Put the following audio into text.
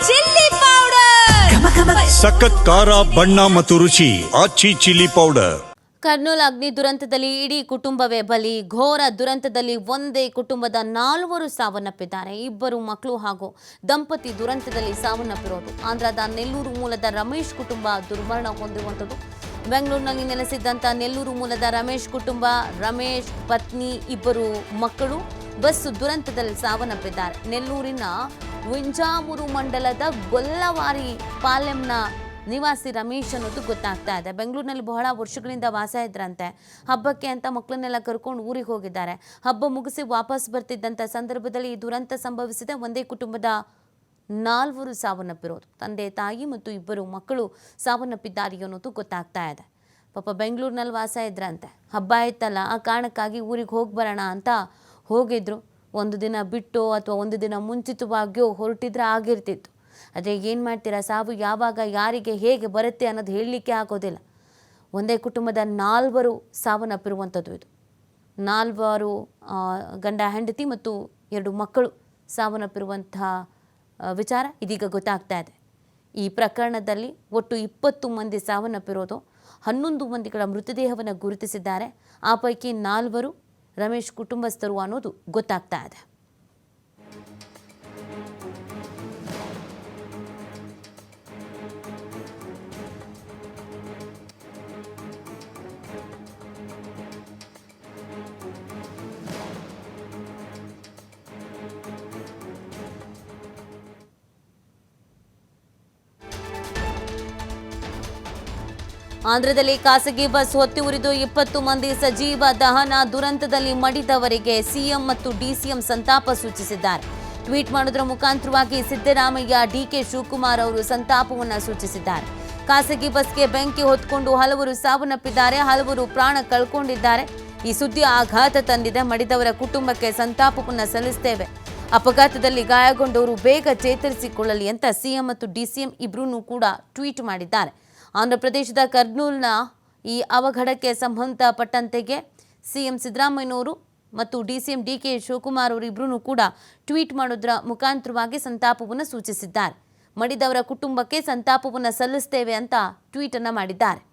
Chilli powder ಸಖತ್ ಖಾರ ಬಣ್ಣ ಮತ್ತು ರುಚಿ ಆಚಿ ಚಿಲ್ಲಿ ಪೌಡರ್. ಕರ್ನೂಲ್ ಅಗ್ನಿ ದುರಂತದಲ್ಲಿ ಇಡೀ ಕುಟುಂಬವೇ ಬಲಿ. ಘೋರ ದುರಂತದಲ್ಲಿ ಒಂದೇ ಕುಟುಂಬದ 4 ಸಾವನ್ನಪ್ಪಿದ್ದಾರೆ. 2 ಮಕ್ಕಳು ಹಾಗೂ ದಂಪತಿ ದುರಂತದಲ್ಲಿ ಸಾವನ್ನಪ್ಪಿರೋದು. ಆಂಧ್ರದ ನೆಲ್ಲೂರು ಮೂಲದ ರಮೇಶ್ ಕುಟುಂಬ ದುರ್ಮರಣ ಹೊಂದಿರುವಂಥದ್ದು. ಬೆಂಗಳೂರಿನಲ್ಲಿ ನೆಲೆಸಿದ್ದಂಥ ನೆಲ್ಲೂರು ಮೂಲದ ರಮೇಶ್ ಕುಟುಂಬ, ರಮೇಶ್ ಪತ್ನಿ, 2 ಮಕ್ಕಳು ಬಸ್ ದುರಂತದಲ್ಲಿ ಸಾವನ್ನಪ್ಪಿದ್ದಾರೆ. ನೆಲ್ಲೂರಿನ ವಿಂಜಾಮೂರು ಮಂಡಲದ ಗೊಲ್ಲವಾರಿ ಪಾಲೆಂನ ನಿವಾಸಿ ರಮೇಶ್ ಅನ್ನೋದು ಗೊತ್ತಾಗ್ತಾ ಇದೆ. ಬೆಂಗಳೂರಿನಲ್ಲಿ ಬಹಳ ವರ್ಷಗಳಿಂದ ವಾಸ ಇದ್ರಂತೆ. ಹಬ್ಬಕ್ಕೆ ಅಂತ ಮಕ್ಕಳನ್ನೆಲ್ಲ ಕರ್ಕೊಂಡು ಊರಿಗೆ ಹೋಗಿದ್ದಾರೆ. ಹಬ್ಬ ಮುಗಿಸಿ ವಾಪಸ್ ಬರ್ತಿದ್ದಂಥ ಸಂದರ್ಭದಲ್ಲಿ ಈ ದುರಂತ ಸಂಭವಿಸಿದೆ. ಒಂದೇ ಕುಟುಂಬದ 4 ಸಾವನ್ನಪ್ಪಿರೋದು. ತಂದೆ, ತಾಯಿ ಮತ್ತು 2 ಮಕ್ಕಳು ಸಾವನ್ನಪ್ಪಿದ್ದಾರೆ ಅನ್ನೋದು ಗೊತ್ತಾಗ್ತಾ ಇದೆ. ಪಾಪ ಬೆಂಗಳೂರಿನಲ್ಲಿ ವಾಸ ಇದ್ರಂತೆ. ಹಬ್ಬ ಆಯ್ತಲ್ಲ, ಆ ಕಾರಣಕ್ಕಾಗಿ ಊರಿಗೆ ಹೋಗಿ ಬರೋಣ ಅಂತ ಹೋಗಿದ್ರು. ಒಂದು ದಿನ ಬಿಟ್ಟು ಅಥವಾ ಒಂದು ದಿನ ಮುಂಚಿತವಾಗಿಯೋ ಹೊರಟಿದ್ರೆ ಆಗಿರ್ತಿತ್ತು. ಆದರೆ ಏನು ಮಾಡ್ತೀರಾ, ಸಾವು ಯಾವಾಗ ಯಾರಿಗೆ ಹೇಗೆ ಬರುತ್ತೆ ಅನ್ನೋದು ಹೇಳಲಿಕ್ಕೆ ಆಗೋದಿಲ್ಲ. ಒಂದೇ ಕುಟುಂಬದ 4 ಸಾವನ್ನಪ್ಪಿರುವಂಥದ್ದು ಇದು. 4 ಗಂಡ ಹೆಂಡತಿ ಮತ್ತು 2 ಮಕ್ಕಳು ಸಾವನ್ನಪ್ಪಿರುವಂತಹ ವಿಚಾರ ಇದೀಗ ಗೊತ್ತಾಗ್ತಾ ಇದೆ. ಈ ಪ್ರಕರಣದಲ್ಲಿ ಒಟ್ಟು 20 ಮಂದಿ ಸಾವನ್ನಪ್ಪಿರೋದು. 11 ಮಂದಿಗಳ ಮೃತದೇಹವನ್ನು ಗುರುತಿಸಿದ್ದಾರೆ. ಆ ಪೈಕಿ 4 ರಮೇಶ್ ಕುಟುಂಬಸ್ಥರು ಅನ್ನೋದು ಗೊತ್ತಾಗ್ತಾ ಇದೆ. ಆಂಧ್ರದಲ್ಲಿ ಖಾಸಗಿ ಬಸ್ ಹೊತ್ತಿ ಉರಿದು 20 ಮಂದಿ ಸಜೀವ ದಹನ. ದುರಂತದಲ್ಲಿ ಮಡಿದವರಿಗೆ ಸಿಎಂ ಮತ್ತು ಡಿಸಿಎಂ ಸಂತಾಪ ಸೂಚಿಸಿದ್ದಾರೆ. ಟ್ವೀಟ್ ಮಾಡೋದರ ಮುಖಾಂತರವಾಗಿ ಸಿದ್ದರಾಮಯ್ಯ, ಡಿಕೆ ಶಿವಕುಮಾರ್ ಅವರು ಸಂತಾಪವನ್ನು ಸೂಚಿಸಿದ್ದಾರೆ. ಖಾಸಗಿ ಬಸ್ಗೆ ಬೆಂಕಿ ಹೊತ್ಕೊಂಡು ಹಲವರು ಸಾವನ್ನಪ್ಪಿದ್ದಾರೆ, ಹಲವರು ಪ್ರಾಣ ಕಳ್ಕೊಂಡಿದ್ದಾರೆ. ಈ ಸುದ್ದಿ ಆಘಾತ ತಂದಿದೆ. ಮಡಿದವರ ಕುಟುಂಬಕ್ಕೆ ಸಂತಾಪವನ್ನು ಸಲ್ಲಿಸುತ್ತೇವೆ. ಅಪಘಾತದಲ್ಲಿ ಗಾಯಗೊಂಡವರು ಬೇಗ ಚೇತರಿಸಿಕೊಳ್ಳಲಿ ಅಂತ ಸಿಎಂ ಮತ್ತು ಡಿಸಿಎಂ ಇಬ್ಬರೂ ಕೂಡ ಟ್ವೀಟ್ ಮಾಡಿದ್ದಾರೆ. ಆಂಧ್ರ ಪ್ರದೇಶದ ಕರ್ನೂಲ್ನ ಈ ಅವಘಡಕ್ಕೆ ಸಂಬಂಧಪಟ್ಟಂತೆಗೆ ಸಿಎಂ ಸಿದ್ದರಾಮಯ್ಯನವರು ಮತ್ತು ಡಿಸಿಎಂ ಡಿಕೆ ಶಿವಕುಮಾರ್ ಅವರು ಇಬ್ಬರೂ ಕೂಡ ಟ್ವೀಟ್ ಮಾಡೋದರ ಮುಖಾಂತರವಾಗಿ ಸಂತಾಪವನ್ನು ಸೂಚಿಸಿದ್ದಾರೆ. ಮಡಿದವರ ಕುಟುಂಬಕ್ಕೆ ಸಂತಾಪವನ್ನು ಸಲ್ಲಿಸುತ್ತೇವೆ ಅಂತ ಟ್ವೀಟನ್ನು ಮಾಡಿದ್ದಾರೆ.